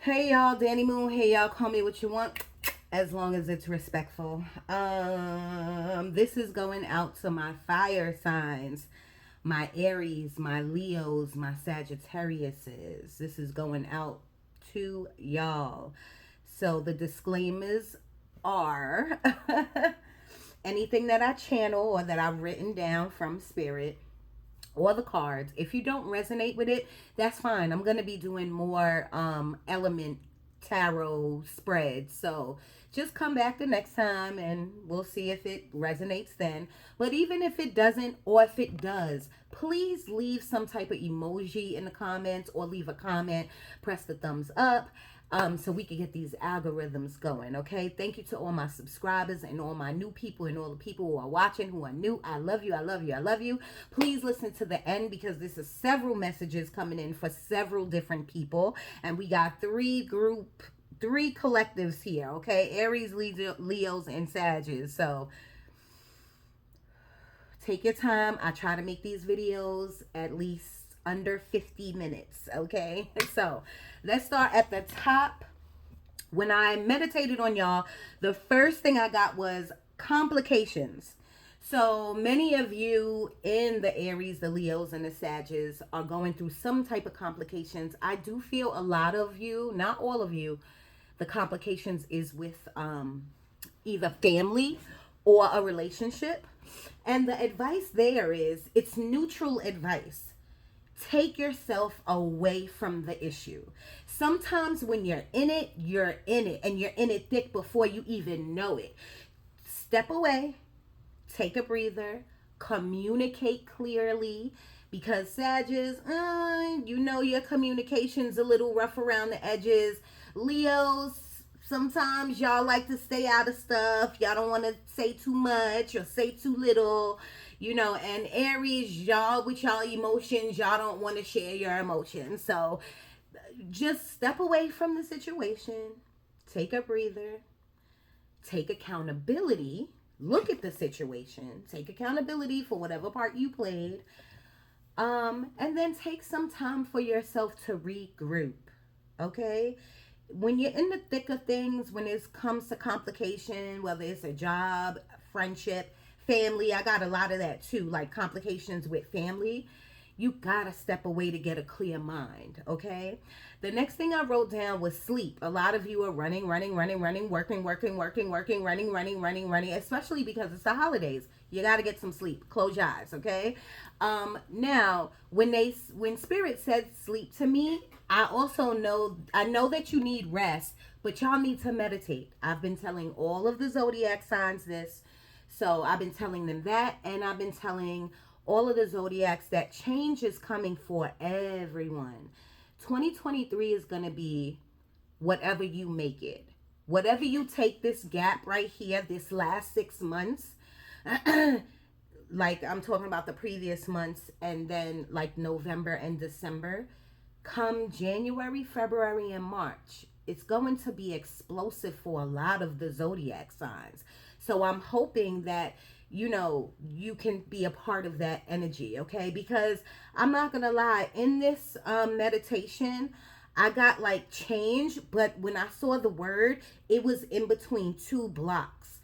Hey y'all, Danny Moon. Hey y'all, call me what you want, as long as it's respectful. This is going out to my fire signs, my Aries, my Leos, my Sagittariuses. This is going out to y'all. So the disclaimers are anything that I channel or that I've written down from spirit or the cards. If you don't resonate with it, that's fine. I'm going to be doing more element tarot spreads. So just come back the next time and we'll see if it resonates then. But even if it doesn't, or if it does, please leave some type of emoji in the comments or leave a comment. Press the thumbs up, so we can get these algorithms going. Okay, thank you to all my subscribers and all my new people and all the people who are watching who are new. I love you. I love you. I love you. Please listen to the end, because this is several messages coming in for several different people, and we got three collectives here. Okay, Aries, Leos, and Sagittarius. So take your time. I try to make these videos at least under 50 minutes. Okay, so let's start at the top. When I meditated on y'all, the first thing I got was complications. So many of you in the Aries, the Leos, and the Sagittarius are going through some type of complications. I do feel a lot of you, not all of you, the complications is with either family or a relationship. And the advice there is, it's neutral advice. Take yourself away from the issue. Sometimes when you're in it, and you're in it thick before you even know it. Step away, take a breather, communicate clearly, because Sagittarius, you know your communication's a little rough around the edges. Leos, sometimes y'all like to stay out of stuff. Y'all don't want to say too much or say too little, and Aries, y'all with y'all emotions, y'all don't want to share your emotions. So just step away from the situation, take a breather, take accountability, look at the situation, take accountability for whatever part you played, and then take some time for yourself to regroup. Okay, when you're in the thick of things, when it comes to complication, whether it's a job, friendship, family, I got a lot of that too, like complications with family. You gotta step away to get a clear mind. Okay, the next thing I wrote down was sleep. A lot of you are running, working, running, especially because it's the holidays. You got to get some sleep. Close your eyes. Okay, now when spirit said sleep to me, I know that you need rest, but y'all need to meditate. I've been telling all of the zodiac signs this. So I've been telling them that, and I've been telling all of the zodiacs that change is coming for everyone. 2023 is going to be whatever you make it. Whatever you take this gap right here, this last 6 months, like I'm talking about the previous months, and then like November and December, come January, February, and March, it's going to be explosive for a lot of the zodiac signs. So I'm hoping that you can be a part of that energy. Okay, because I'm not gonna lie, in this meditation I got like change, but when I saw the word, it was in between two blocks,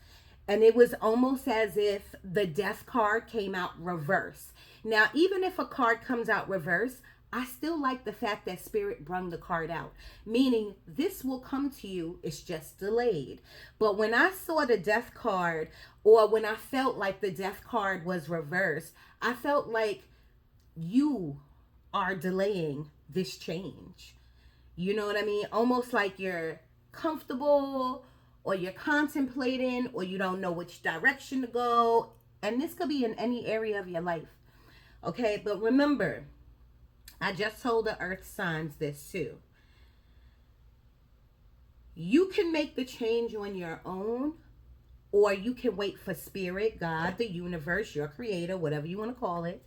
and it was almost as if the death card came out reverse. Now, even if a card comes out reverse, I still like the fact that spirit brung the card out, meaning this will come to you, it's just delayed. But when I saw the death card, or when I felt like the death card was reversed, I felt like you are delaying this change. You know what I mean? Almost like you're comfortable, or you're contemplating, or you don't know which direction to go. And this could be in any area of your life. Okay, but remember, I just told the earth signs this too. You can make the change on your own, or you can wait for spirit, God, the universe, your creator, whatever you want to call it,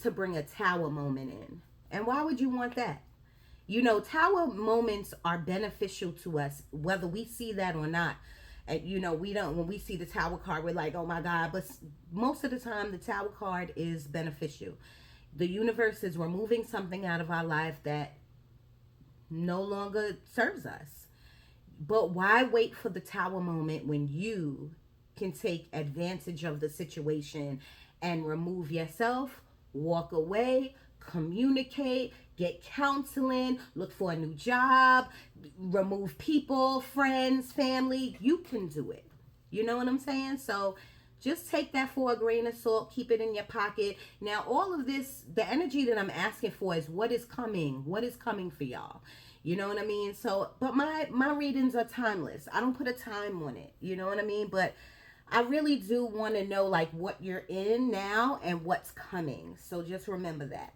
to bring a tower moment in. And why would you want that? Tower moments are beneficial to us, whether we see that or not. And we don't, when we see the tower card, we're like, oh my God. But most of the time, the tower card is beneficial. The universe is removing something out of our life that no longer serves us. But why wait for the tower moment when you can take advantage of the situation and remove yourself, walk away, communicate, get counseling, look for a new job, remove people, friends, family? You can do it. You know what I'm saying? So just take that for a grain of salt, keep it in your pocket. Now, all of this, the energy that I'm asking for is what is coming. What is coming for y'all? You know what I mean? So, but my readings are timeless. I don't put a time on it. You know what I mean? But I really do want to know like what you're in now and what's coming. So just remember that.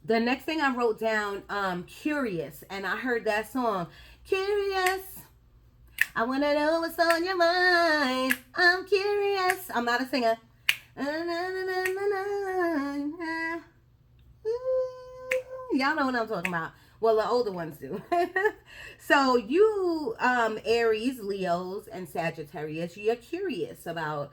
The next thing I wrote down, curious, and I heard that song, Curious. I want to know what's on your mind. I'm curious. I'm not a singer. Y'all know what I'm talking about. Well, the older ones do. So you, Aries, Leos, and Sagittarius, you're curious about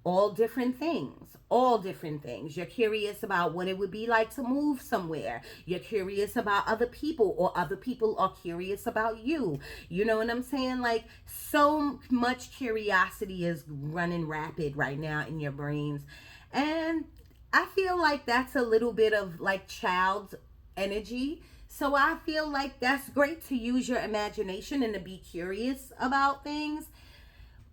all different things. All different things. You're curious about what it would be like to move somewhere. You're curious about other people, or other people are curious about you. You know what I'm saying? Like, so much curiosity is running rapid right now in your brains. And I feel like that's a little bit of like child energy. So I feel like that's great to use your imagination and to be curious about things.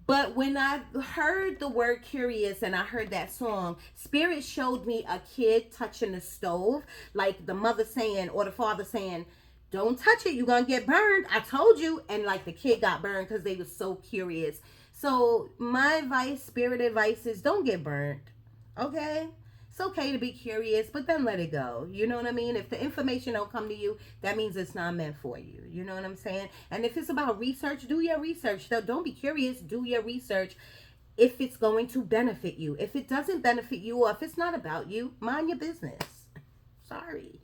But when I heard the word curious and I heard that song, Spirit showed me a kid touching the stove, like the mother saying or the father saying, don't touch it, you're going to get burned. I told you. And like the kid got burned because they were so curious. So my advice, Spirit advice is don't get burned. Okay? It's okay to be curious, but then let it go. You know what I mean? If the information don't come to you, that means it's not meant for you. You know what I'm saying? And if it's about research, do your research. So don't be curious, do your research if it's going to benefit you. If it doesn't benefit you, or if it's not about you, mind your business. Sorry.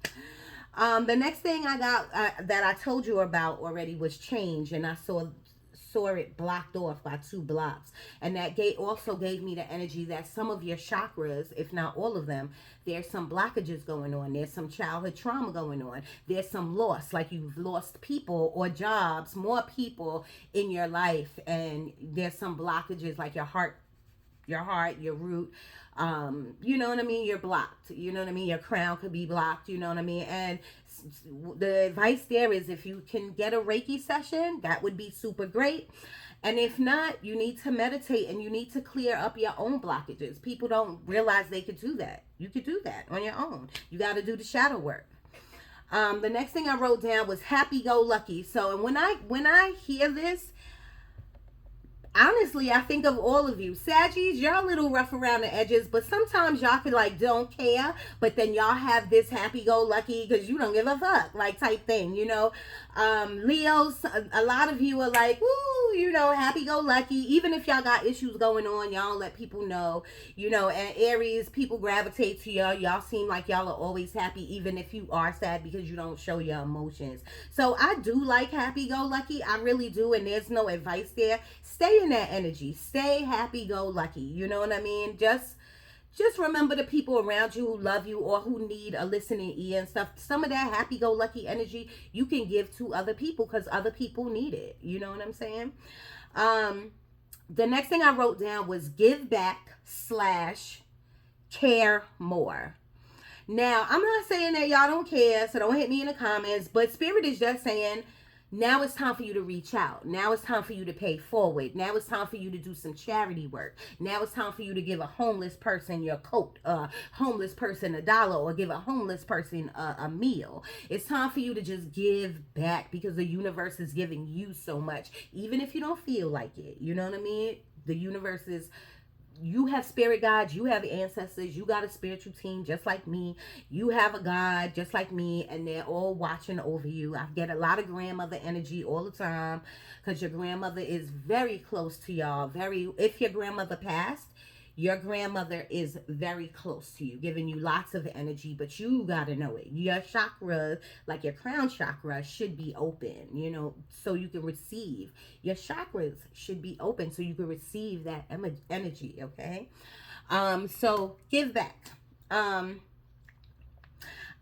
The next thing I got that I told you about already was change, and I saw it blocked off by 2 blocks, and that also gave me the energy that some of your chakras, if not all of them, there's some blockages going on. There's some childhood trauma going on. There's some loss, like you've lost people or jobs, more people in your life, and there's some blockages like your heart, your root, you know what I mean, you're blocked. You know what I mean, your crown could be blocked. You know what I mean. And the advice there is, if you can get a Reiki session, that would be super great. And if not, you need to meditate and you need to clear up your own blockages. People don't realize they could do that. You could do that on your own. You got to do the shadow work. The next thing I wrote down was happy-go-lucky. So, and when I hear this, honestly, I think of all of you. Saggies, y'all a little rough around the edges, but sometimes y'all could like don't care, but then y'all have this happy-go-lucky because you don't give a fuck, like type thing, you know. Leos, a lot of you are like, woo, you know, happy-go-lucky. Even if y'all got issues going on, y'all let people know, you know. And Aries, people gravitate to y'all. Y'all seem like y'all are always happy, even if you are sad, because you don't show your emotions. So I do like happy-go-lucky. I really do, and there's no advice there. Stay in that energy. Stay happy-go-lucky. You know what I mean? Just remember the people around you who love you or who need a listening ear and stuff. Some of that happy-go-lucky energy you can give to other people because other people need it. You know what I'm saying? The next thing I wrote down was give back / care more. Now, I'm not saying that y'all don't care, so don't hit me in the comments, but Spirit is just saying, now it's time for you to reach out. Now it's time for you to pay forward. Now it's time for you to do some charity work. Now it's time for you to give a homeless person your coat, homeless person $1, or give a homeless person a meal. It's time for you to just give back because the universe is giving you so much, even if you don't feel like it. You know what I mean? The universe is... You have spirit guides, you have ancestors, you got a spiritual team just like me, you have a God just like me, and they're all watching over you. I get a lot of grandmother energy all the time because your grandmother is very close to y'all. If your grandmother passed, your grandmother is very close to you, giving you lots of energy, but you gotta know it. Your chakra, like your crown chakra, should be open, you know, so you can receive. Your chakras should be open so you can receive that energy, okay? So give back.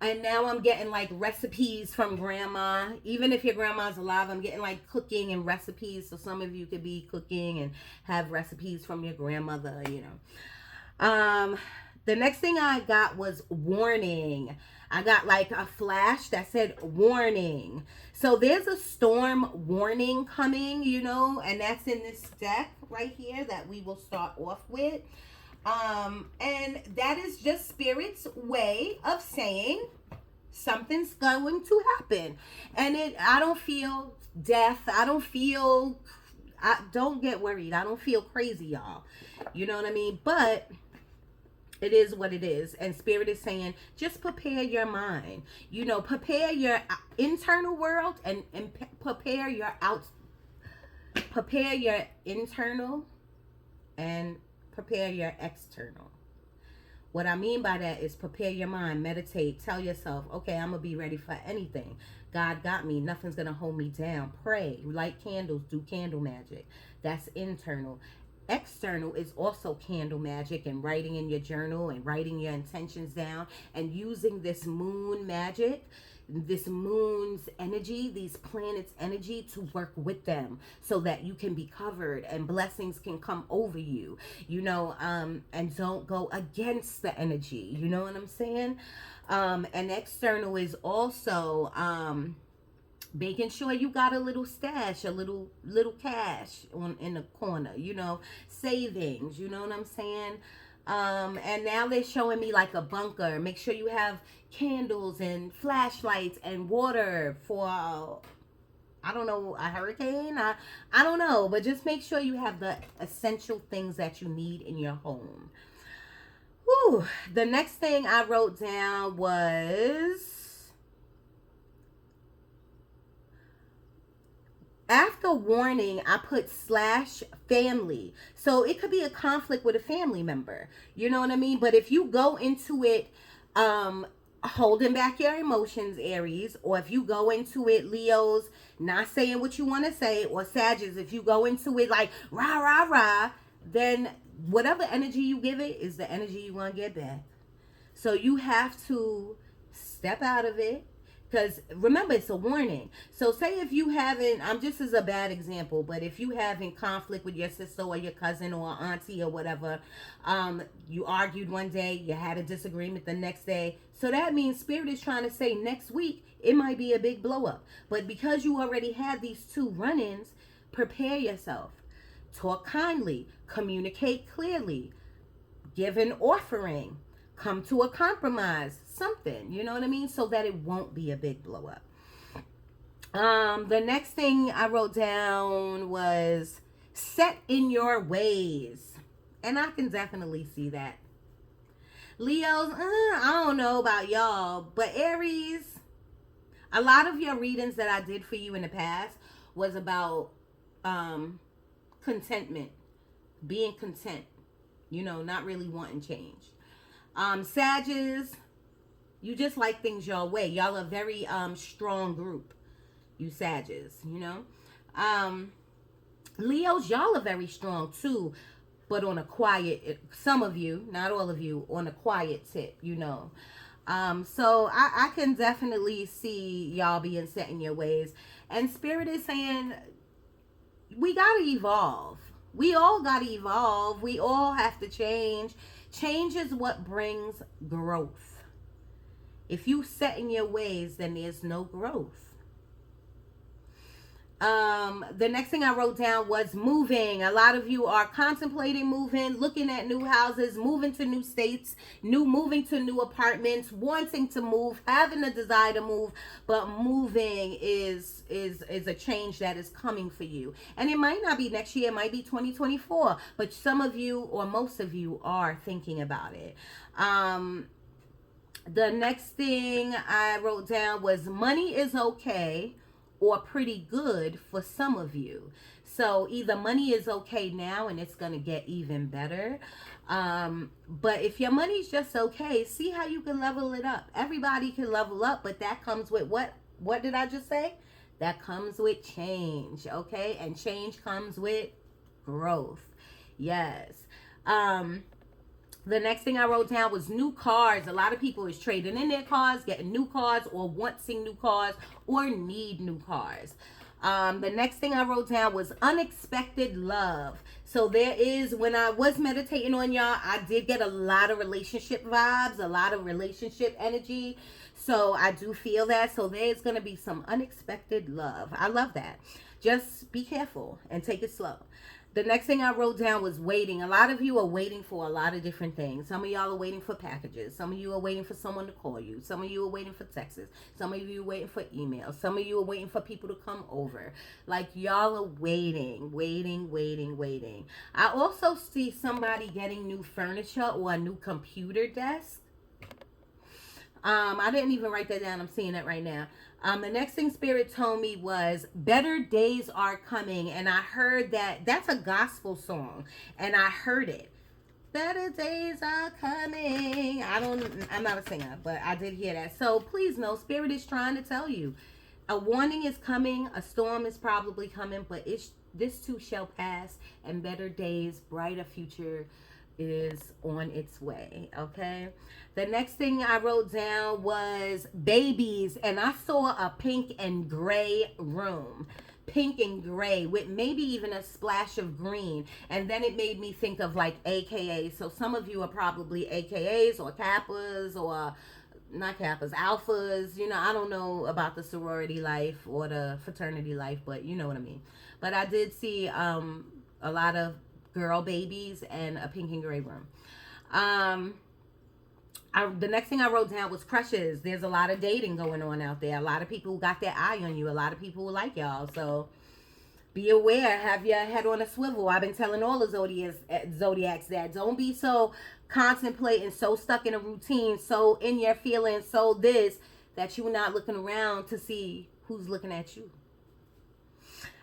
And now I'm getting like recipes from grandma. Even if your grandma's alive, I'm getting like cooking and recipes. So some of you could be cooking and have recipes from your grandmother, you know. The next thing I got was warning. I got like a flash that said warning. So there's a storm warning coming, you know, and that's in this deck right here that we will start off with. And that is just Spirit's way of saying something's going to happen. And I don't feel death. Don't get worried. I don't feel crazy, y'all. You know what I mean? But it is what it is. And Spirit is saying, just prepare your mind. You know, prepare your internal world and prepare your internal and prepare your external. What I mean by that is prepare your mind, meditate, tell yourself, okay, I'm going to be ready for anything. God got me. Nothing's going to hold me down. Pray, light candles, do candle magic. That's internal. External is also candle magic and writing in your journal and writing your intentions down and using this moon magic, this moon's energy, these planets' energy to work with them so that you can be covered and blessings can come over you, you know, and don't go against the energy. You know what I'm saying? And external is also, making sure you got a little stash, a little cash in the corner, you know, savings, you know what I'm saying? And now they're showing me like a bunker. Make sure you have candles and flashlights and water for, I don't know, a hurricane. I don't know, but just make sure you have the essential things that you need in your home. Whew. The next thing I wrote down was, after warning, I put /family. So it could be a conflict with a family member. You know what I mean? But if you go into it holding back your emotions, Aries, or if you go into it, Leos, not saying what you want to say, or Sagittarius, if you go into it like rah, rah, rah, then whatever energy you give it is the energy you want to get back. So you have to step out of it. Because remember, it's a warning. So say if you haven't, just as a bad example, but if you having conflict with your sister or your cousin or auntie or whatever, you argued one day, you had a disagreement the next day. So that means Spirit is trying to say next week, it might be a big blow up. But because you already had these 2 run-ins, prepare yourself. Talk kindly, communicate clearly, give an offering, come to a compromise, something, you know what I mean? So that it won't be a big blow up. The next thing I wrote down was set in your ways. And I can definitely see that. Leos, I don't know about y'all, but Aries, a lot of your readings that I did for you in the past was about contentment, being content, you know, not really wanting change. Sagittarius, you just like things your way. Y'all a very strong group, you Sagittarius, you know. Leos, y'all are very strong too, but on a quiet, some of you, not all of you, on a quiet tip, you know. So I can definitely see y'all being set in your ways. And Spirit is saying, we gotta evolve. We all gotta evolve. We all have to change. Change is what brings growth. If you set in your ways, then there's no growth. The next thing I wrote down was moving. A lot of you are contemplating moving, looking at new houses, moving to new states, moving to new apartments, wanting to move, having a desire to move, but moving is a change that is coming for you. And it might not be next year, it might be 2024, but some of you or most of you are thinking about it. The next thing I wrote down was money is okay or pretty good for some of you. So either money is okay now and it's going to get even better. But if your money's just okay, see how you can level it up. Everybody can level up, but that comes with what did I just say? That comes with change, okay? And change comes with growth. Yes. The next thing I wrote down was new cars. A lot of people is trading in their cars, getting new cars, or wanting new cars, or need new cars. The next thing I wrote down was unexpected love. So there is, when I was meditating on y'all, I did get a lot of relationship vibes, a lot of relationship energy. So I do feel that. So there's going to be some unexpected love. I love that. Just be careful and take it slow. The next thing I wrote down was waiting. A lot of you are waiting for a lot of different things. Some of y'all are waiting for packages. Some of you are waiting for someone to call you. Some of you are waiting for texts. Some of you are waiting for emails. Some of you are waiting for people to come over. Like, y'all are waiting. I also see somebody getting new furniture or a new computer desk. I didn't even write that down. I'm seeing it right now. The next thing Spirit told me was better days are coming. And I heard that's a gospel song. And I heard it. Better days are coming. I'm not a singer, but I did hear that. So please know, Spirit is trying to tell you. A warning is coming. A storm is probably coming. But this too shall pass. And better days, brighter future is on its way. Okay. The next thing I wrote down was babies, and I saw a pink and gray room. Pink and gray with maybe even a splash of green. And then it made me think of like AKAs. So some of you are probably AKAs or Kappas, or not Kappas, Alphas. You know, I don't know about the sorority life or the fraternity life, but you know what I mean. But I did see a lot of girl babies and a pink and gray room. The next thing I wrote down was crushes. There's a lot of dating going on out there. A lot of people who got their eye on you. A lot of people who like y'all. So be aware. Have your head on a swivel. I've been telling all the zodiacs that. Don't be so contemplating, so stuck in a routine, so in your feelings, so this, that you're not looking around to see who's looking at you.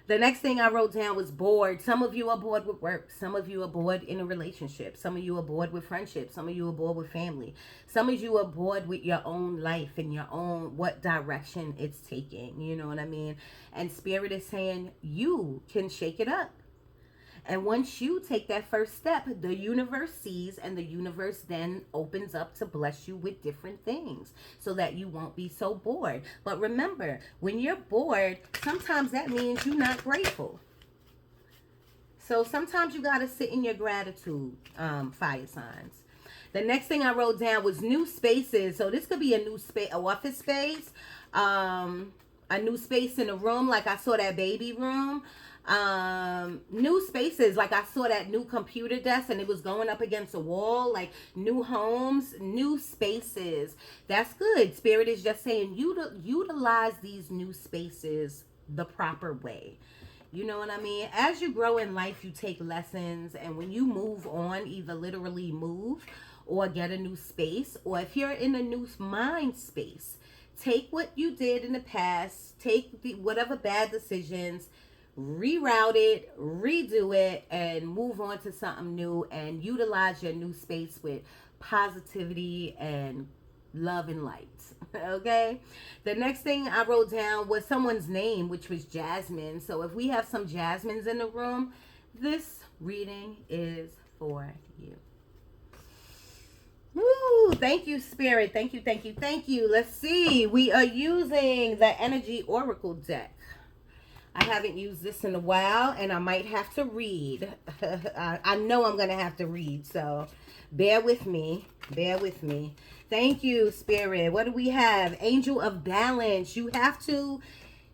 The next thing I wrote down was bored. Some of you are bored with work. Some of you are bored in a relationship. Some of you are bored with friendship. Some of you are bored with family. Some of you are bored with your own life and your own, what direction it's taking. You know what I mean? And Spirit is saying you can shake it up. And once you take that first step, the universe sees, and the universe then opens up to bless you with different things so that you won't be so bored. But remember, when you're bored, sometimes that means you're not grateful. So sometimes you got to sit in your gratitude, fire signs. The next thing I wrote down was new spaces. So this could be a new space, office space, a new space in a room. Like I saw that baby room. New spaces, like I saw that new computer desk and it was going up against a wall. Like new homes, new spaces. That's good. Spirit is just saying utilize these new spaces the proper way. You know what I mean? As you grow in life, you take lessons, and when you move on, either literally move or get a new space, or if you're in a new mind space, take what you did in the past, take whatever bad decisions, reroute it, redo it, and move on to something new, and utilize your new space with positivity and love and light. Okay. The next thing I wrote down was someone's name, which was Jasmine. So if we have some Jasmines in the room, this reading is for you. Woo, thank you, Spirit. Thank you. Let's see. We are using the Energy Oracle deck. I haven't used this in a while, and I might have to read. I know I'm going to have to read, so bear with me. Thank you, Spirit. What do we have? Angel of Balance. You have to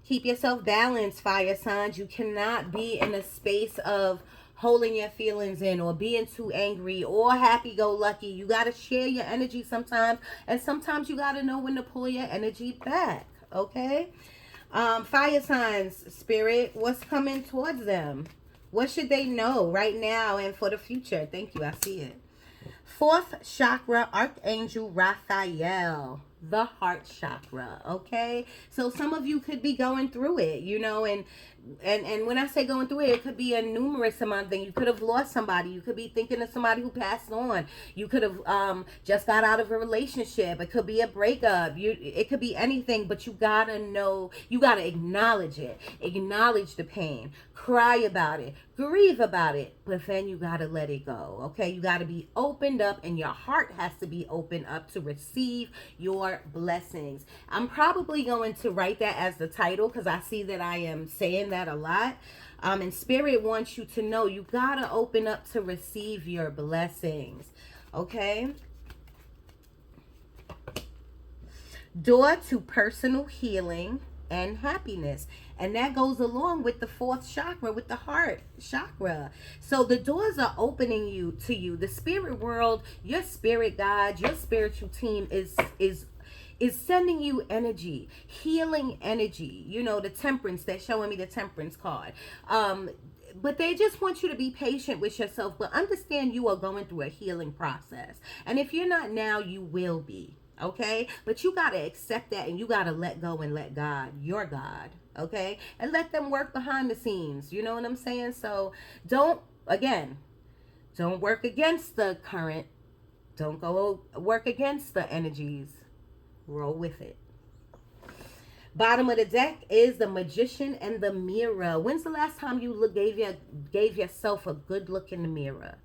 keep yourself balanced, fire signs. You cannot be in a space of holding your feelings in or being too angry or happy-go-lucky. You got to share your energy sometimes, and sometimes you got to know when to pull your energy back, okay? Fire signs, Spirit, what's coming towards them? What should they know right now and for the future? Thank you, I see it. Fourth chakra, Archangel Raphael. the heart chakra. Okay, so some of you could be going through it, you know, and when I say going through it, it could be a numerous amount of things. You could have lost somebody. You could be thinking of somebody who passed on. You could have just got out of a relationship. It could be a breakup. It could be anything, but you gotta know, you gotta acknowledge it. Acknowledge the pain. Cry about it. Grieve about it. But then you gotta let it go. Okay, you gotta be opened up, and your heart has to be opened up to receive your blessings. I'm probably going to write that as the title because I see that I am saying that a lot. And Spirit wants you to know you gotta open up to receive your blessings. Okay. Door to personal healing and happiness. And that goes along with the fourth chakra, with the heart chakra. So the doors are opening you to you. The spirit world, your spirit guide, your spiritual team is sending you energy, healing energy. You know, the temperance, they're showing me the temperance card. But they just want you to be patient with yourself, but understand you are going through a healing process. And if you're not now, you will be. Okay, but you got to accept that, and you got to let go and let God, your God, okay, and let them work behind the scenes. You know what I'm saying? So don't work against the current. Don't go work against the energies. Roll with it. Bottom of the deck is the Magician and the Mirror. When's the last time you gave yourself a good look in the mirror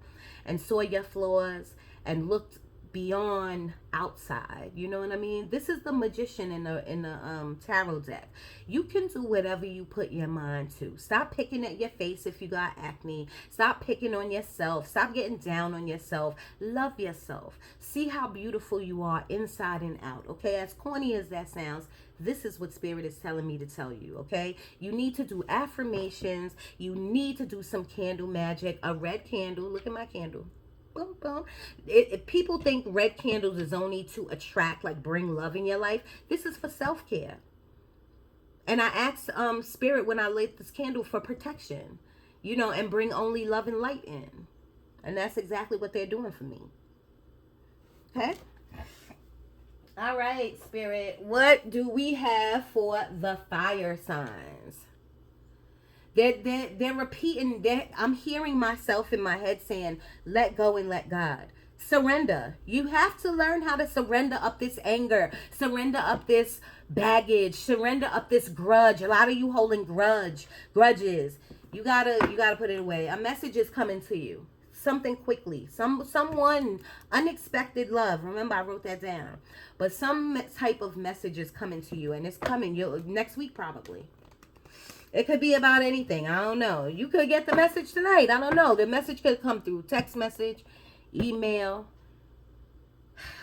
and saw your flaws and looked beyond outside? You know what I mean? This is the Magician in the tarot deck. You can do whatever you put your mind to. Stop picking at your face if you got acne. Stop picking on yourself. Stop getting down on yourself. Love yourself. See how beautiful you are inside and out. Okay, as corny as that sounds, this is what Spirit is telling me to tell you. Okay, you need to do affirmations. You need to do some candle magic. A red candle. Look at my candle. Boom, boom. People think red candles is only to attract, like bring love in your life. This is for self-care. And I asked Spirit when I lit this candle for protection, you know, and bring only love and light in. And that's exactly what they're doing for me. Okay? All right, Spirit. What do we have for the fire signs? They're repeating that. I'm hearing myself in my head saying, let go and let God. Surrender. You have to learn how to surrender up this anger. Surrender up this baggage. Surrender up this grudge. A lot of you holding grudges. You gotta put it away. A message is coming to you. Something quickly. Someone, unexpected love. Remember, I wrote that down. But some type of message is coming to you, and it's coming next week probably. It could be about anything. I don't know. You could get the message tonight. I don't know. The message could come through text message, email,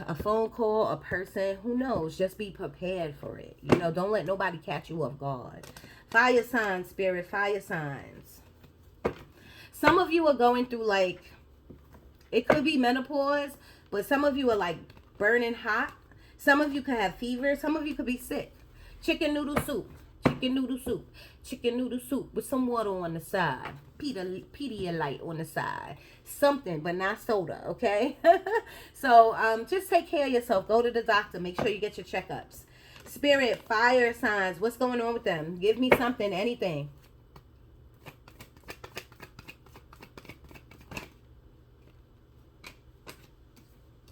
a phone call, a person. Who knows? Just be prepared for it. You know, don't let nobody catch you off guard. Fire signs, Spirit. Fire signs. Some of you are going through, like, it could be menopause, but some of you are like burning hot. Some of you could have fever. Some of you could be sick. Chicken noodle soup. Chicken noodle soup. Chicken noodle soup with some water on the side. Pedialyte on the side. Something, but not soda, okay? So just take care of yourself. Go to the doctor. Make sure you get your checkups. Spirit, fire signs. What's going on with them? Give me something, anything.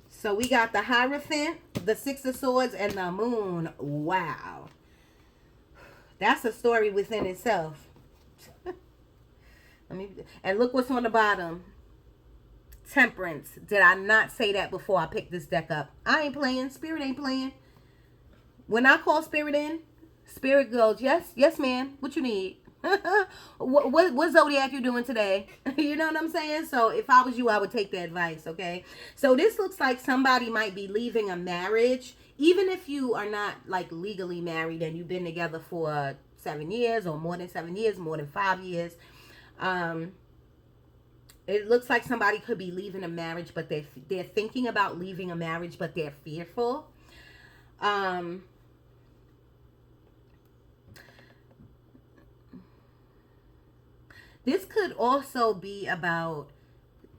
So we got the Hierophant, the Six of Swords, and the Moon. Wow. That's a story within itself. And look what's on the bottom. Temperance. Did I not say that before I picked this deck up? I ain't playing. Spirit ain't playing. When I call Spirit in, Spirit goes, yes, ma'am. What you need? what zodiac you doing today? You know what I'm saying? So if I was you, I would take the advice, okay? So this looks like somebody might be leaving a marriage. Even if you are not like legally married and you've been together for 7 years or more than 7 years, more than 5 years. It looks like somebody could be leaving a marriage, but they're thinking about leaving a marriage, but they're fearful. This could also be about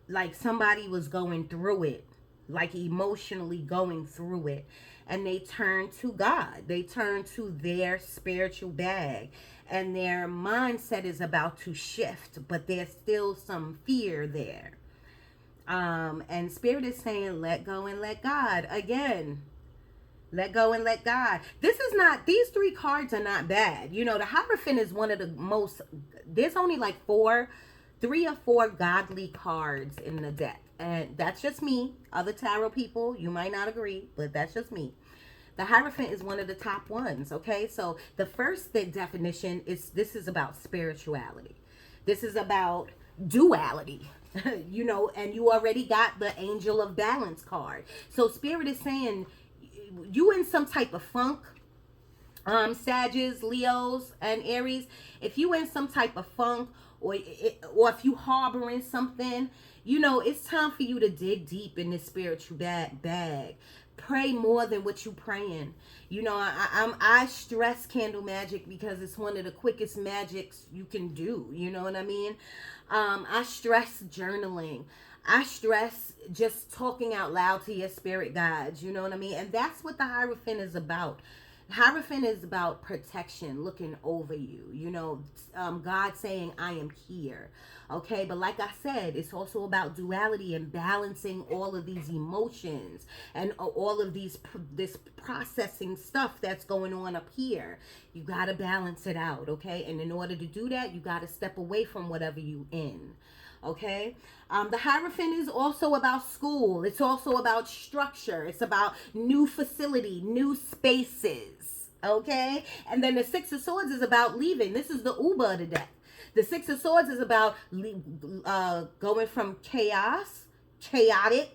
like somebody was going through it. like emotionally going through it. And they turn to God. They turn to their spiritual bag. And their mindset is about to shift, but there's still some fear there. And Spirit is saying, let go and let God. Again, let go and let God. These three cards are not bad. You know, the Hierophant is one of the most, there's only like three or four godly cards in the deck. And that's just me. Other tarot people, you might not agree, but that's just me. The Hierophant is one of the top ones, okay? So the first big definition is this is about spirituality. This is about duality, you know, and you already got the Angel of Balance card. So Spirit is saying you in some type of funk, Sagittarius, Leos, and Aries. If you in some type of funk, or if you harboring something, you know, it's time for you to dig deep in this spiritual bag. Pray more than what you praying. You know, I stress candle magic because it's one of the quickest magics you can do. You know what I mean? I stress journaling. I stress just talking out loud to your spirit guides. You know what I mean? And that's what the Hierophant is about. Hierophant is about protection, looking over you. You know, God saying, I am here. Okay, but like I said, it's also about duality and balancing all of these emotions and all of this processing stuff that's going on up here. You got to balance it out, okay? And in order to do that, you got to step away from whatever you in. Okay, the Hierophant is also about school. It's also about structure. It's about new facility, new spaces. Okay, and then the Six of Swords is about leaving. This is the Uber of the deck. The Six of Swords is about going from chaotic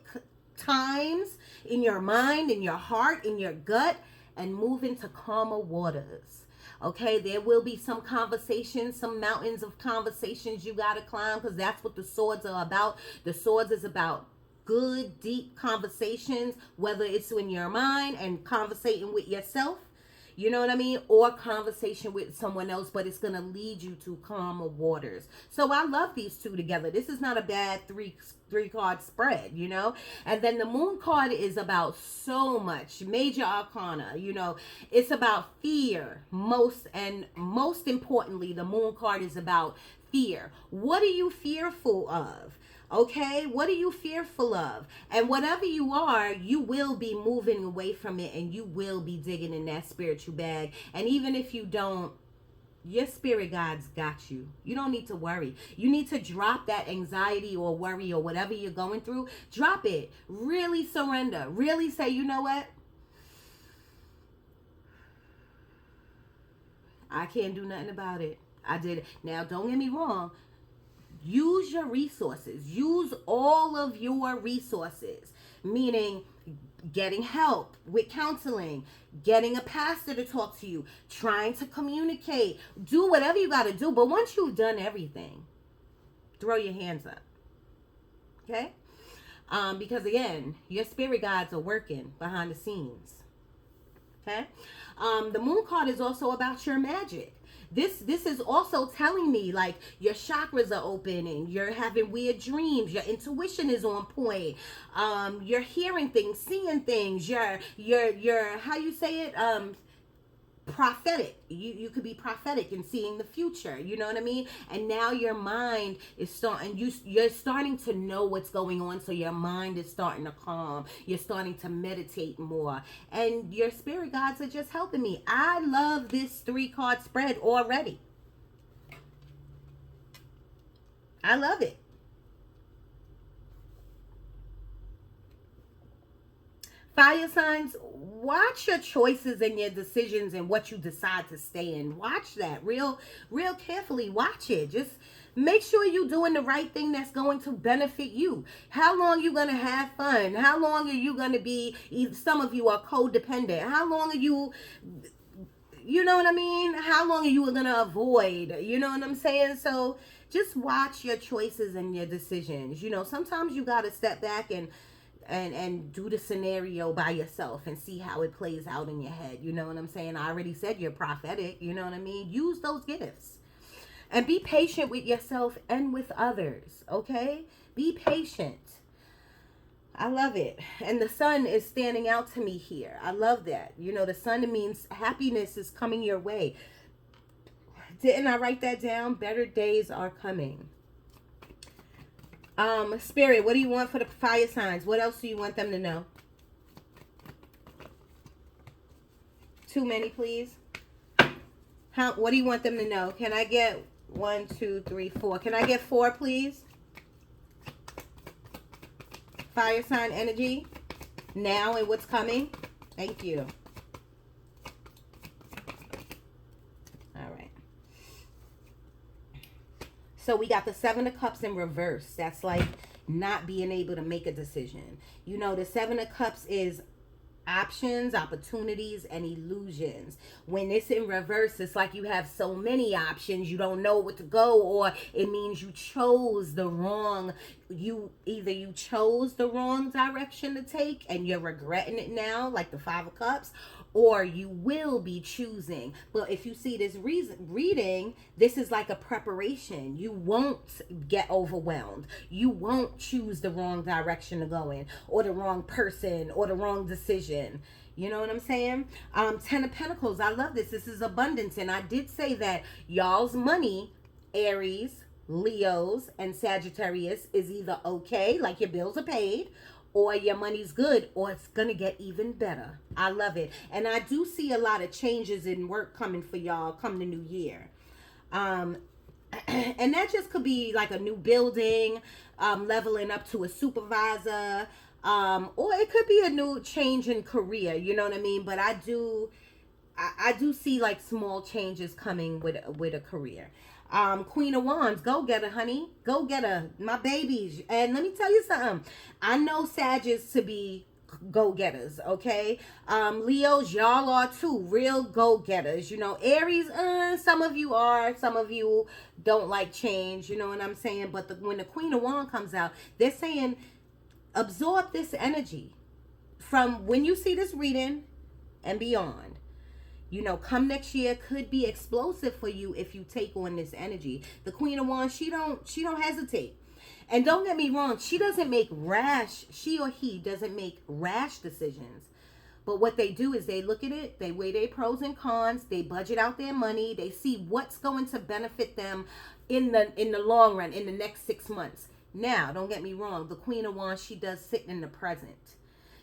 times in your mind, in your heart, in your gut, and moving to calmer waters. Okay, there will be some conversations, some mountains of conversations you got to climb, because that's what the swords are about. The swords is about good, deep conversations, whether it's in your mind and conversating with yourself, you know what I mean, or conversation with someone else, but it's going to lead you to calmer waters. So I love these two together. This is not a bad three card spread, you know. And then the Moon card is about so much major arcana, you know. It's about fear, most importantly, the Moon card is about fear. What are you fearful of? Okay, what are you fearful of? And whatever you are, you will be moving away from it, and you will be digging in that spiritual bag. And even if you don't, your spirit guides got you. You don't need to worry. You need to drop that anxiety or worry or whatever you're going through. Drop it. Really surrender. Really say, you know what? I can't do nothing about it. I did it. Now, don't get me wrong. Use your resources. Use all of your resources, meaning getting help with counseling, getting a pastor to talk to you, trying to communicate. Do whatever you got to do. But once you've done everything, throw your hands up. Okay? Because again, your spirit guides are working behind the scenes. Okay? The Moon card is also about your magic. This is also telling me like your chakras are opening, you're having weird dreams, your intuition is on point, you're hearing things, seeing things, you're how you say it, prophetic. You could be prophetic and seeing the future, you know what I mean? And now your mind is you're starting to know what's going on, so your mind is starting to calm. You're starting to meditate more, and your spirit guides are just helping me. I love this 3-card spread already. I love it. Fire signs, watch your choices and your decisions and what you decide to stay in. Watch that real carefully. Watch it. Just make sure you're doing the right thing that's going to benefit you. How long are you going to have fun? How long are you going to be, some of you are codependent. How long are you know what I mean? How long are you going to avoid? You know what I'm saying? So just watch your choices and your decisions. You know, sometimes you got to step back and do the scenario by yourself and see how it plays out in your head. You know what I'm saying? I already said you're prophetic. You know what I mean? Use those gifts. And be patient with yourself and with others. Okay? Be patient. I love it. And the sun is standing out to me here. I love that. You know, the sun means happiness is coming your way. Didn't I write that down? Better days are coming. Spirit, what do you want for the fire signs? What else do you want them to know? Too many, please. What do you want them to know? Can I get 1, 2, 3, 4? Can I get 4, please? Fire sign energy. Now and what's coming. Thank you. All right. So we got the 7 of Cups in reverse. That's like not being able to make a decision. You know, the 7 of Cups is options, opportunities, and illusions. When it's in reverse, it's like you have so many options, you don't know what to go, or it means you chose the wrong, you chose the wrong direction to take and you're regretting it now, like the 5 of Cups, or you will be choosing. But if you see this reading, this is like a preparation. You won't get overwhelmed. You won't choose the wrong direction to go in, or the wrong person, or the wrong decision. You know what I'm saying? 10 of Pentacles. I love this. This is abundance. And I did say that y'all's money, Aries, Leos, and Sagittarius, is either okay, like your bills are paid, or your money's good, or it's gonna get even better. I love it. And I do see a lot of changes in work coming for y'all come the new year. And that just could be like a new building, leveling up to a supervisor, or it could be a new change in career, you know what I mean? But I do see like small changes coming with a career. Queen of Wands, go get her, honey. Go get her, my babies. And let me tell you something. I know Sagittarius to be go-getters, okay? Leos, y'all are too. Real go-getters. You know, Aries, some of you are. Some of you don't like change. You know what I'm saying? But when the Queen of Wands comes out, they're saying, absorb this energy from when you see this reading and beyond. You know, come next year could be explosive for you if you take on this energy. The Queen of Wands, she don't hesitate. And don't get me wrong, she or he doesn't make rash decisions. But what they do is they look at it, they weigh their pros and cons, they budget out their money, they see what's going to benefit them in the long run, in the next 6 months. Now, don't get me wrong, the Queen of Wands, she does sit in the present.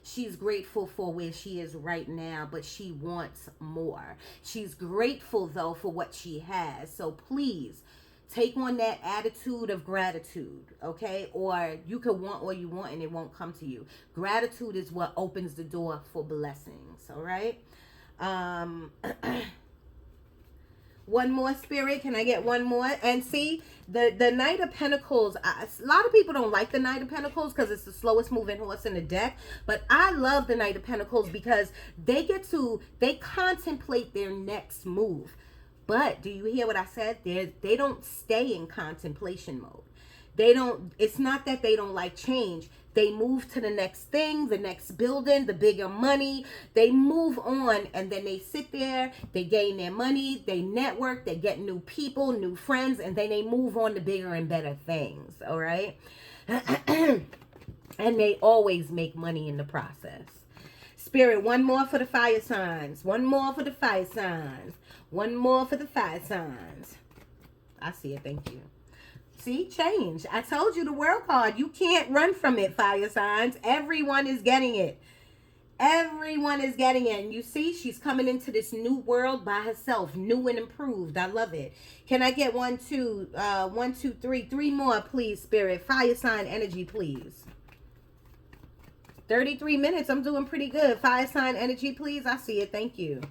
She's grateful for where she is right now, but she wants more. She's grateful, though, for what she has. So please take on that attitude of gratitude, okay? Or you could want what you want and it won't come to you. Gratitude is what opens the door for blessings, all right? One more, Spirit. Can I get one more? And see, the Knight of Pentacles, a lot of people don't like the Knight of Pentacles because it's the slowest moving horse in the deck. But I love the Knight of Pentacles because they contemplate their next move. But do you hear what I said? They don't stay in contemplation mode. It's not that they don't like change. They move to the next thing, the next building, the bigger money. They move on and then they sit there, they gain their money, they network, they get new people, new friends, and then they move on to bigger and better things, all right? And they always make money in the process. Spirit, one more for the fire signs. One more for the fire signs. One more for the fire signs. I see it, thank you. See, change. I told you the World card. You can't run from it, fire signs. Everyone is getting it. Everyone is getting it. And you see, she's coming into this new world by herself, new and improved. I love it. Can I get 1, 2, 1, 2, 3, 3 more, please, Spirit? Fire sign energy, please. 33 minutes. I'm doing pretty good. Fire sign energy, please. I see it. Thank you.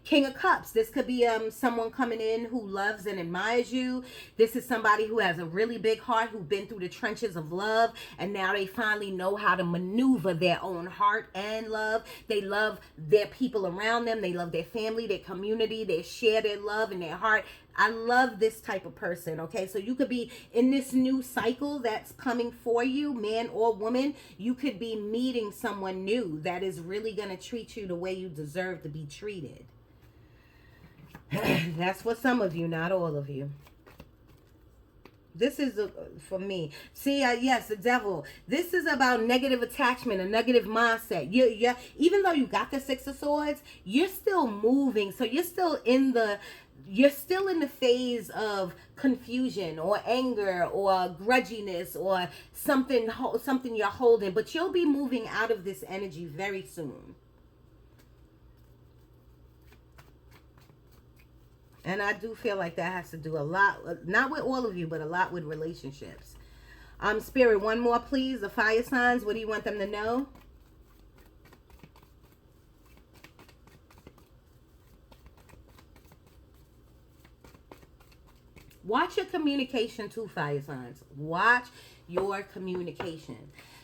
King of Cups. This could be someone coming in who loves and admires you. This is somebody who has a really big heart, who've been through the trenches of love, and now they finally know how to maneuver their own heart and love. They love their people around them. They love their family, their community. They share their love and their heart. I love this type of person, okay? So you could be in this new cycle that's coming for you, man or woman. You could be meeting someone new that is really going to treat you the way you deserve to be treated. That's for some of you, not all of you. This is for me. See, yes, the devil. This is about negative attachment, a negative mindset. Even though you got the Six of Swords, you're still moving. So you're still in the phase of confusion or anger or grudginess or something you're holding, but you'll be moving out of this energy very soon. And I do feel like that has to do a lot, not with all of you, but a lot with relationships. Spirit, one more, please. The fire signs, what do you want them to know? Watch your communication too, fire signs. Watch your communication.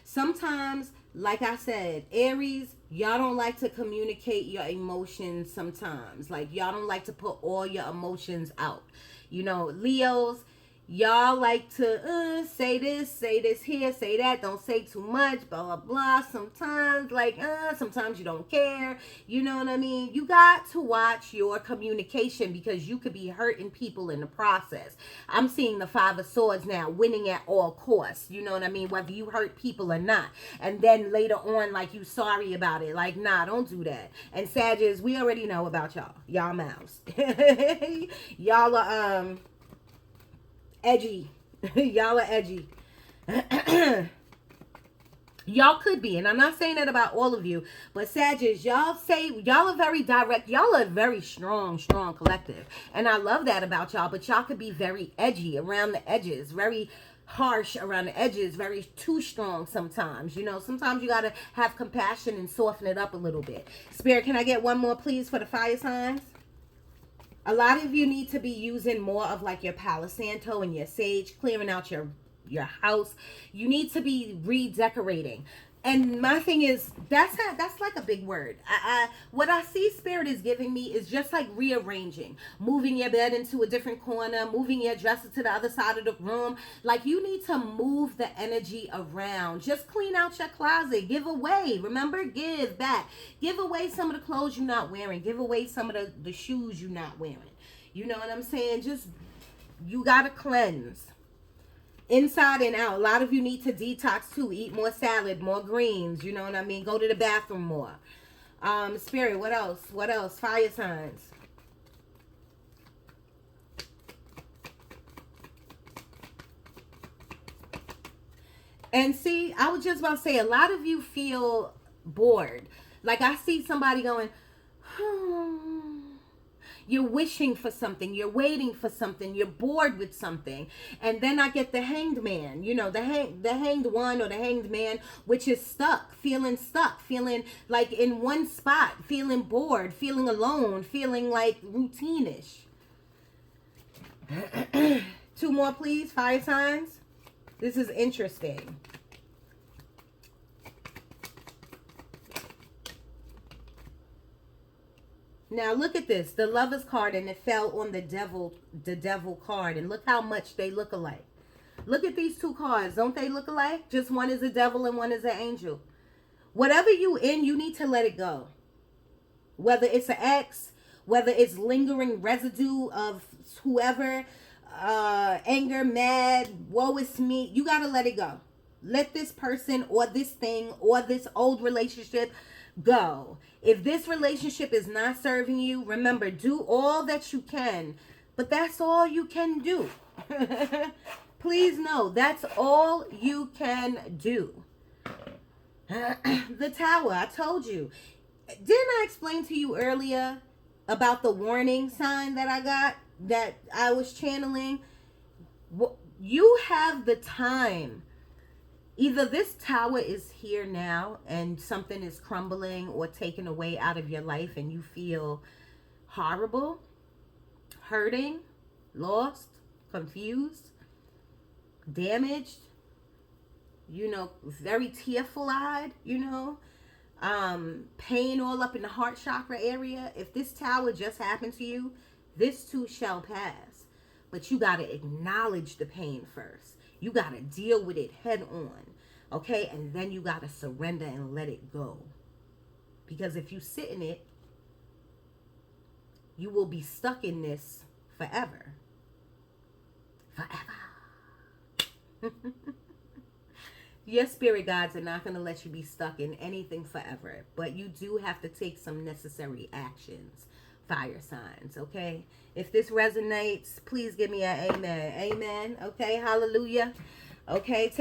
Sometimes, like I said, Aries, y'all don't like to communicate your emotions sometimes. Like, y'all don't like to put all your emotions out. You know, Leos, y'all like to say this here, say that, don't say too much, blah blah blah. Sometimes sometimes you don't care, you know what I mean? You got to watch your communication because you could be hurting people in the process. I'm seeing the Five of Swords now, winning at all costs, you know what I mean, whether you hurt people or not, and then later on like you sorry about it. Like, nah, don't do that. And Sagittarius, we already know about y'all mouths. Y'all are edgy. Y'all are edgy. Y'all could be, and I'm not saying that about all of you, but Sagittarius, y'all are very direct. Y'all are very strong collective, and I love that about y'all. But y'all could be very edgy around the edges, very harsh around the edges, very too strong sometimes. You know, sometimes you gotta have compassion and soften it up a little bit. Spirit, can I get one more, please, for the fire signs? A lot of you need to be using more of like your Palo Santo and your sage, clearing out your house. You need to be redecorating. And my thing is, that's like a big word. What I see Spirit is giving me is just like rearranging, moving your bed into a different corner, moving your dresser to the other side of the room. Like, you need to move the energy around. Just clean out your closet. Give away. Remember, give back. Give away some of the clothes you're not wearing. Give away some of the shoes you're not wearing. You know what I'm saying? Just, you gotta cleanse. Inside and out. A lot of you need to detox too. Eat more salad, more greens. You know what I mean? Go to the bathroom more. Spirit, what else? What else? Fire signs. And see, I was just about to say, a lot of you feel bored. Like, I see somebody going, you're wishing for something, you're waiting for something, you're bored with something. And then I get the hanged man, you know, the hanged one or the hanged man, which is stuck, feeling like in one spot, feeling bored, feeling alone, feeling like routine-ish. Two more, please, fire signs. This is interesting. Now look at this, the Lovers card, and it fell on the devil card, and look how much they look alike. Look at these two cards, don't they look alike? Just one is a devil and one is an angel. Whatever you in, you need to let it go. Whether it's an ex, whether it's lingering residue of whoever, anger, mad, woe is me, you gotta let it go. Let this person or this thing or this old relationship go. If this relationship is not serving you, remember, do all that you can, but that's all you can do. Please know, that's all you can do. The Tower, I told you. Didn't I explain to you earlier about the warning sign that I got, that I was channeling? You have the time. Either this Tower is here now and something is crumbling or taken away out of your life and you feel horrible, hurting, lost, confused, damaged, you know, very tearful-eyed, you know, pain all up in the heart chakra area. If this Tower just happened to you, this too shall pass. But you got to acknowledge the pain first. You got to deal with it head on, okay? And then you got to surrender and let it go. Because if you sit in it, you will be stuck in this forever. Forever. Your spirit guides are not going to let you be stuck in anything forever, but you do have to take some necessary actions, fire signs, okay? If this resonates, please give me an amen. Amen. Okay, hallelujah. Okay,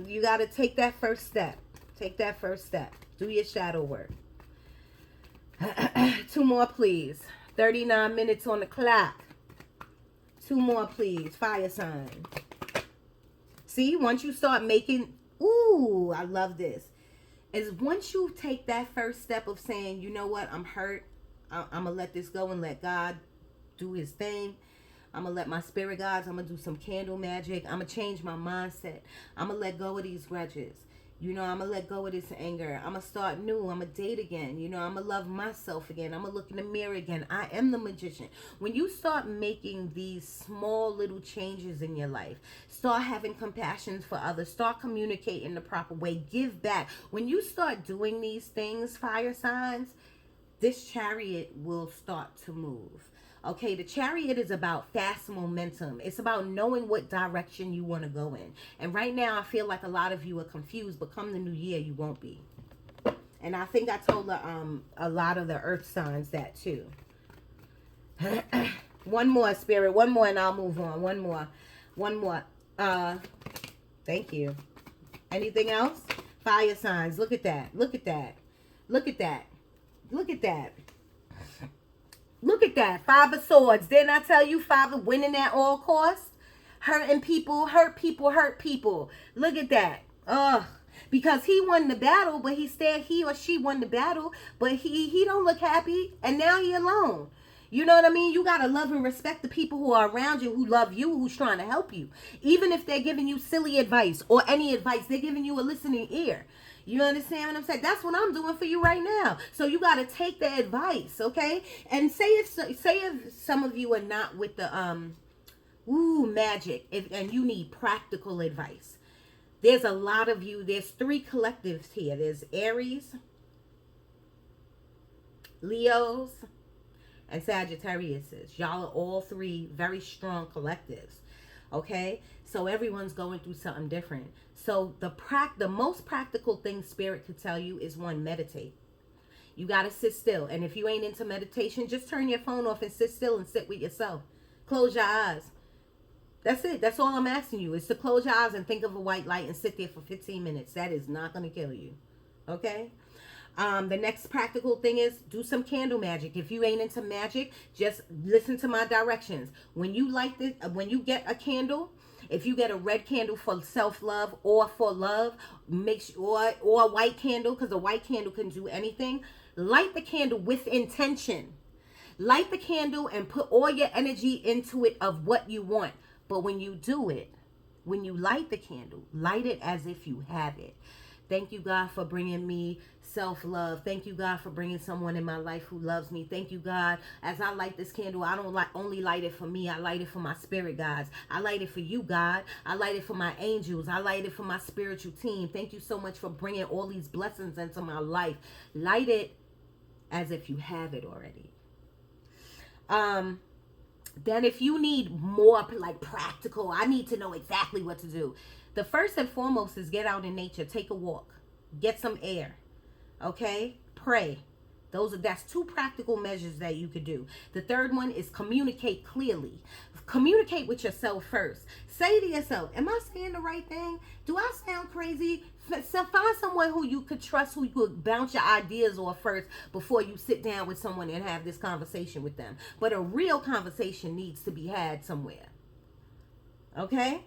you got to take that first step. Take that first step. Do your shadow work. 2 more, please. 39 minutes on the clock. 2 more, please. Fire sign. See, once you start making, ooh, I love this. Is once you take that first step of saying, you know what, I'm hurt. I'm going to let this go and let God do his thing. I'm going to let my spirit guides. I'm going to do some candle magic. I'm going to change my mindset. I'm going to let go of these grudges. You know, I'm going to let go of this anger. I'm going to start new. I'm going to date again. You know, I'm going to love myself again. I'm going to look in the mirror again. I am the magician. When you start making these small little changes in your life, start having compassion for others, start communicating the proper way, give back. When you start doing these things, fire signs, this chariot will start to move. Okay, the chariot is about fast momentum. It's about knowing what direction you want to go in. And right now, I feel like a lot of you are confused, but come the new year, you won't be. And I think I told a lot of the earth signs that too. One more, spirit. One more, and I'll move on. One more. One more. Thank you. Anything else? Fire signs. Look at that. Look at that. Look at that. Look at that. Look at that. 5 of Swords. Didn't I tell you 5 of winning at all costs? Hurting people, hurt people, hurt people. Look at that. Ugh. Because he won the battle, but he or she won the battle, but he don't look happy, and now he alone. You know what I mean? You got to love and respect the people who are around you, who love you, who's trying to help you. Even if they're giving you silly advice or any advice, they're giving you a listening ear. You understand what I'm saying? That's what I'm doing for you right now. So you got to take the advice, okay? And say if some of you are not with the magic, and you need practical advice. There's a lot of you. There's 3 collectives here. There's Aries, Leos, and Sagittarius. Y'all are all 3 very strong collectives. Okay, so everyone's going through something different. So the most practical thing spirit could tell you is 1, meditate. You got to sit still. And if you ain't into meditation, just turn your phone off and sit still and sit with yourself. Close your eyes. That's it. That's all I'm asking you is to close your eyes and think of a white light and sit there for 15 minutes. That is not going to kill you. Okay? The next practical thing is do some candle magic. If you ain't into magic, just listen to my directions. When you light this, when you get a candle, if you get a red candle for self-love or for love, make sure, or a white candle, because a white candle can do anything. Light the candle with intention. Light the candle and put all your energy into it of what you want. But when you do it, when you light the candle, light it as if you have it. Thank you, God, for bringing me self-love. Thank you, God, for bringing someone in my life who loves me. Thank you, God. As I light this candle, I don't only light it for me. I light it for my spirit guides. I light it for you, God. I light it for my angels. I light it for my spiritual team. Thank you so much for bringing all these blessings into my life. Light it as if you have it already. Then if you need more like practical, I need to know exactly what to do. The first and foremost is get out in nature. Take a walk. Get some air. Okay? Pray. That's 2 practical measures that you could do. The third one is communicate clearly. Communicate with yourself first. Say to yourself, am I saying the right thing? Do I sound crazy? Find someone who you could trust, who you could bounce your ideas off first before you sit down with someone and have this conversation with them. But a real conversation needs to be had somewhere. Okay?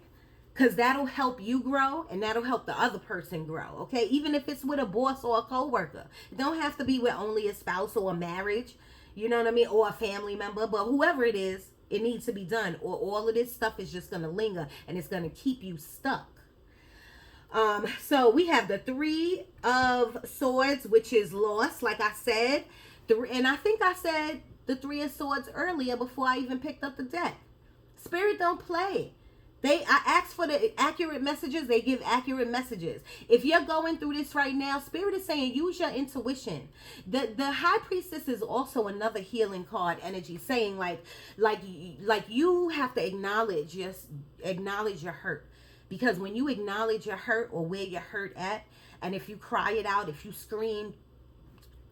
Because that'll help you grow and that'll help the other person grow. Okay? Even if it's with a boss or a coworker. It don't have to be with only a spouse or a marriage. You know what I mean? Or a family member. But whoever it is, it needs to be done. Or all of this stuff is just going to linger and it's going to keep you stuck. So we have the 3 of Swords, which is lost, like I said. And I think I said the 3 of Swords earlier before I even picked up the deck. Spirit don't play. I asked for the accurate messages. They give accurate messages. If you're going through this right now, Spirit is saying use your intuition. The High Priestess is also another healing card energy, saying like you have to acknowledge your hurt. Because when you acknowledge your hurt or where you're hurt at, and if you cry it out, if you scream,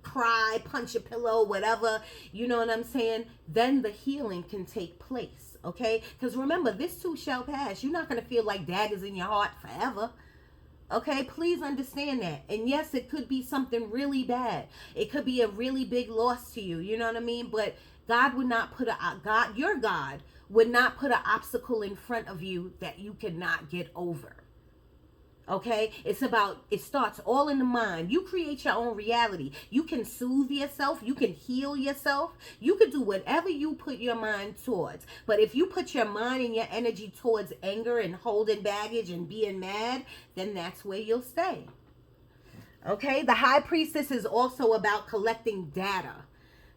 cry, punch a pillow, whatever, you know what I'm saying, then the healing can take place, okay? Because remember, this too shall pass. You're not going to feel like daggers in your heart forever. Okay, please understand that. And yes, it could be something really bad. It could be a really big loss to you. You know what I mean? But God would not put your God would not put an obstacle in front of you that you cannot get over. Okay, it starts all in the mind. You create your own reality. You can soothe yourself. You can heal yourself. You can do whatever you put your mind towards. But if you put your mind and your energy towards anger and holding baggage and being mad, then that's where you'll stay. Okay, the high priestess is also about collecting data.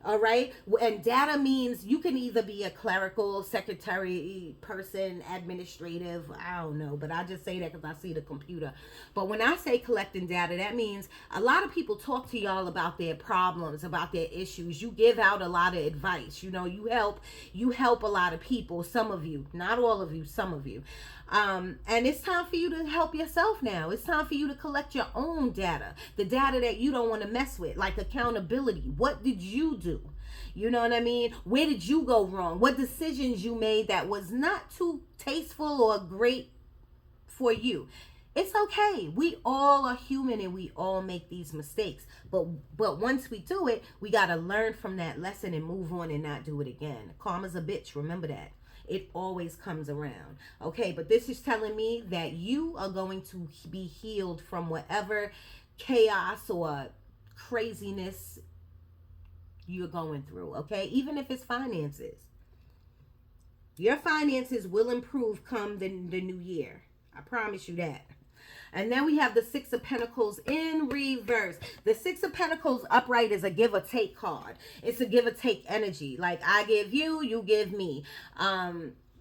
All right. And data means you can either be a clerical, secretary person, administrative. I don't know. But I just say that because I see the computer. But when I say collecting data, that means a lot of people talk to y'all about their problems, about their issues. You give out a lot of advice. You know, you help a lot of people. Some of you, not all of you, some of you. And it's time for you to help yourself now. It's time for you to collect your own data, the data that you don't want to mess with, like accountability. What did you do? You know what I mean? Where did you go wrong? What decisions you made that was not too tasteful or great for you? It's okay. We all are human and we all make these mistakes. But once we do it, we got to learn from that lesson and move on and not do it again. Karma's a bitch. Remember that. It always comes around. Okay, but this is telling me that you are going to be healed from whatever chaos or craziness you're going through. Okay, even if it's finances. Your finances will improve come the new year. I promise you that. And then we have the Six of Pentacles in reverse. The Six of Pentacles upright is a give or take card. It's a give or take energy. Like I give you, you give me.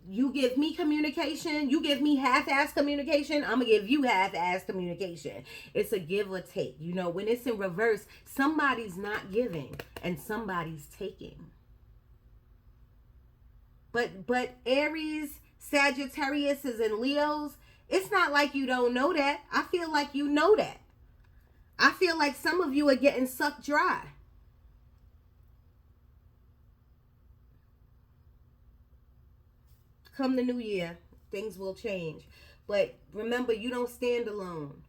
You give me communication. You give me half-ass communication. I'm going to give you half-ass communication. It's a give or take. You know, when it's in reverse, somebody's not giving and somebody's taking. But Aries, Sagittarius and Leos, it's not like you don't know that. I feel like you know that. I feel like some of you are getting sucked dry. Come the new year, things will change. But remember, you don't stand alone.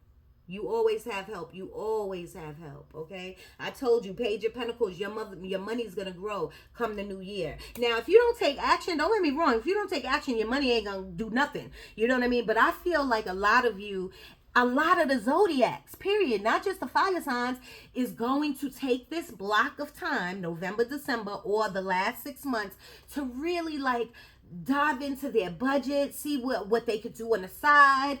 You always have help. You always have help, okay? I told you, Page of Pentacles, your money's going to grow come the new year. Now, if you don't take action, don't get me wrong. If you don't take action, your money ain't going to do nothing. You know what I mean? But I feel like a lot of the zodiacs, period, not just the fire signs, is going to take this block of time, November, December, or the last 6 months, to really dive into their budget, see what they could do on the side,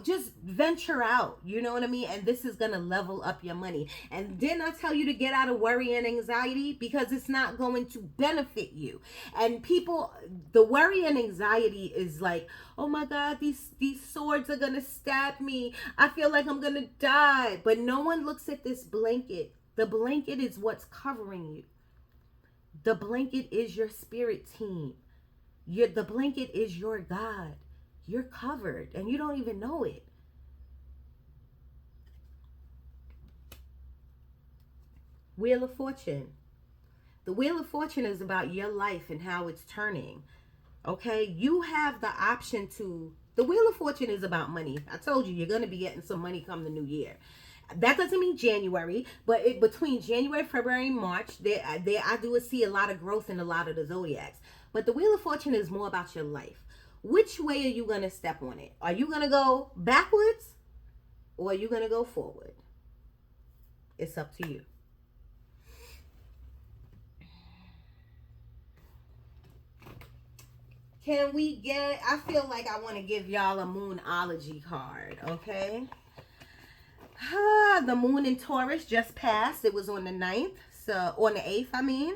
just venture out, you know what I mean? And this is going to level up your money. And didn't I tell you to get out of worry and anxiety? Because it's not going to benefit you. And the worry and anxiety is like, oh my God, these swords are going to stab me. I feel like I'm going to die. But no one looks at this blanket. The blanket is what's covering you. The blanket is your spirit team. The blanket is your God. You're covered and you don't even know it. Wheel of Fortune. The Wheel of Fortune is about your life and how it's turning. Okay? You have the option to... The Wheel of Fortune is about money. I told you, you're going to be getting some money come the new year. That doesn't mean January, but between January, February, and March, I do see a lot of growth in a lot of the zodiacs. But the Wheel of Fortune is more about your life. Which way are you going to step on it? Are you going to go backwards or are you going to go forward? It's up to you. Can we I feel like I want to give y'all a Moonology card, okay? The moon in Taurus just passed. It was on the 9th, so on the 8th, I mean.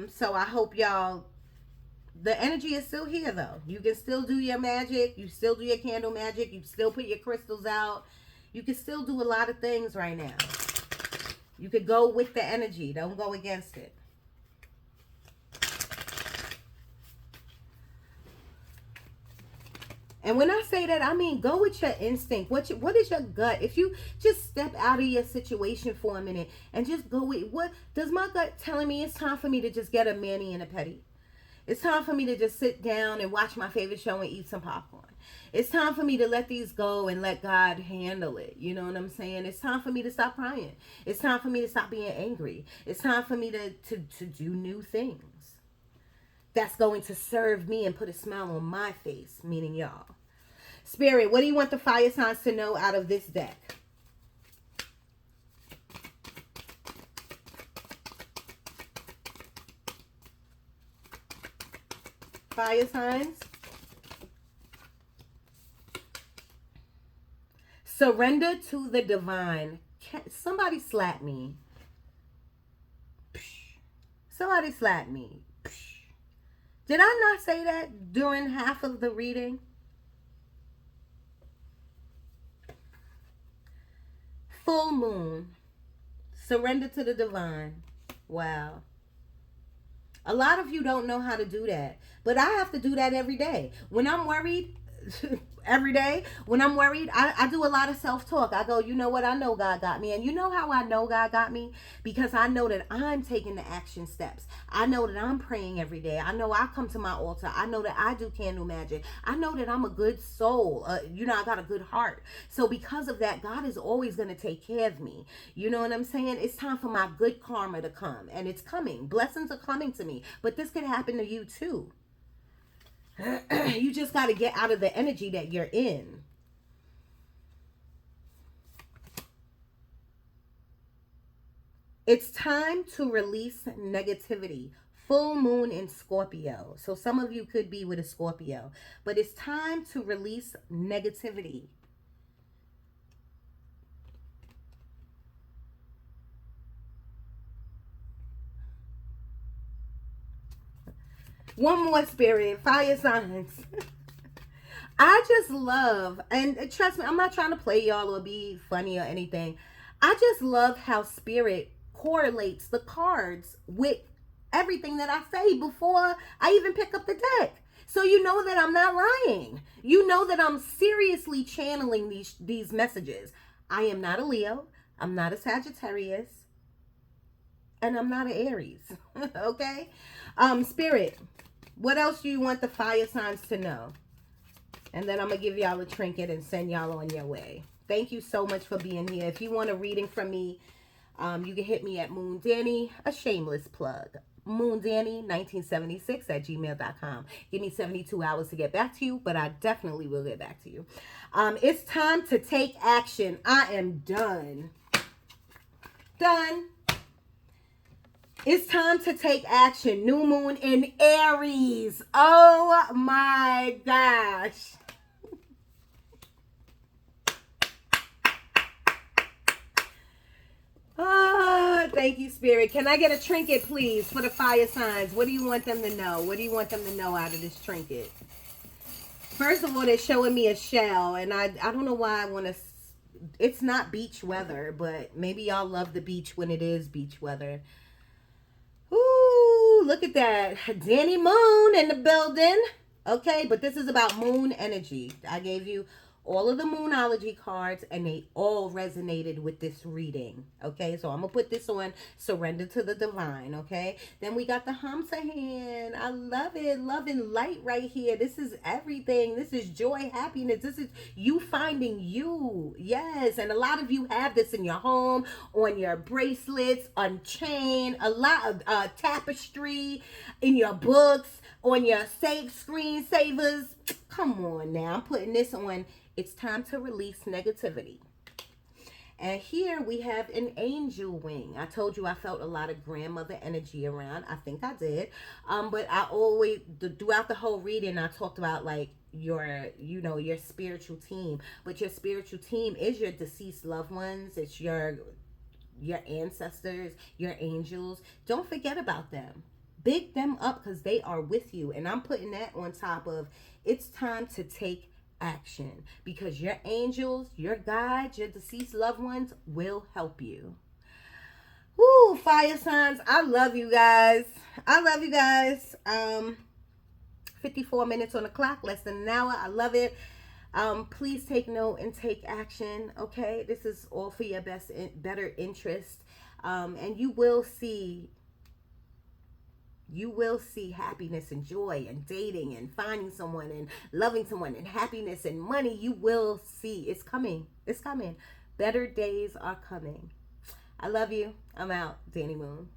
So I hope y'all, the energy is still here though. You can still do your magic. You still do your candle magic. You still put your crystals out. You can still do a lot of things right now. You could go with the energy. Don't go against it. And when I say that, I mean go with your instinct. What is your gut? If you just step out of your situation for a minute and just go with, what does my gut telling me? It's time for me to just get a mani and a pedi. It's time for me to just sit down and watch my favorite show and eat some popcorn. It's time for me to let these go and let God handle it. You know what I'm saying? It's time for me to stop crying. It's time for me to stop being angry. It's time for me to do new things that's going to serve me and put a smile on my face, meaning y'all. Spirit, what do you want the fire signs to know out of this deck? Fire signs. Surrender to the divine. Somebody slap me. Somebody slap me. Did I not say that during half of the reading? Full moon. Surrender to the divine. Wow. A lot of you don't know how to do that. But I have to do that every day. When I'm worried, every day, when I'm worried, I do a lot of self-talk. I go, you know what? I know God got me. And you know how I know God got me? Because I know that I'm taking the action steps. I know that I'm praying every day. I know I come to my altar. I know that I do candle magic. I know that I'm a good soul. I got a good heart. So because of that, God is always going to take care of me. You know what I'm saying? It's time for my good karma to come. And it's coming. Blessings are coming to me. But this could happen to you too. You just got to get out of the energy that you're in. It's time to release negativity. Full moon in Scorpio. So some of you could be with a Scorpio. But it's time to release negativity. One more, Spirit. Fire signs. I just love, and trust me, I'm not trying to play y'all or be funny or anything. I just love how Spirit correlates the cards with everything that I say before I even pick up the deck. So you know that I'm not lying. You know that I'm seriously channeling these messages. I am not a Leo. I'm not a Sagittarius. And I'm not an Aries. Okay? Spirit, what else do you want the fire signs to know? And then I'm going to give y'all a trinket and send y'all on your way. Thank you so much for being here. If you want a reading from me, you can hit me at Moon Danni, a shameless plug. moondanni1976@gmail.com. Give me 72 hours to get back to you, but I definitely will get back to you. It's time to take action. I am done. Done. It's time to take action. New moon in Aries. Oh my gosh. Oh, thank you, Spirit. Can I get a trinket, please, for the fire signs? What do you want them to know? What do you want them to know out of this trinket? First of all, they're showing me a shell, and I don't know why I want to. It's not beach weather, but maybe y'all love the beach when it is beach weather. Ooh, look at that. Danny Moon in the building. Okay, but this is about moon energy. I gave you all of the moonology cards and they all resonated with this reading. Okay, so I'm going to put this on Surrender to the Divine. Okay, then we got the Hamsa hand. I love it. Love and light right here. This is everything. This is joy, happiness. This is you finding you. Yes, and a lot of you have this in your home, on your bracelets, on chain, a lot of tapestry, in your books, on your save screensavers. Come on now. I'm putting this on. It's time to release negativity. And here we have an angel wing. I told you I felt a lot of grandmother energy around. I think I did. But I always, throughout the whole reading, I talked about like your spiritual team. But your spiritual team is your deceased loved ones. It's your ancestors, your angels. Don't forget about them. Big them up because they are with you. And I'm putting that on top of it's time to take action because your angels, your guides, your deceased loved ones will help you. Woo, fire signs. I love you guys. I love you guys. 54 minutes on the clock, less than an hour. I love it. Please take note and take action. Okay, this is all for your better interest, and you will see happiness and joy and dating and finding someone and loving someone and happiness and money. You will see it's coming. It's coming. Better days are coming. I love you. I'm out. Danni Moon.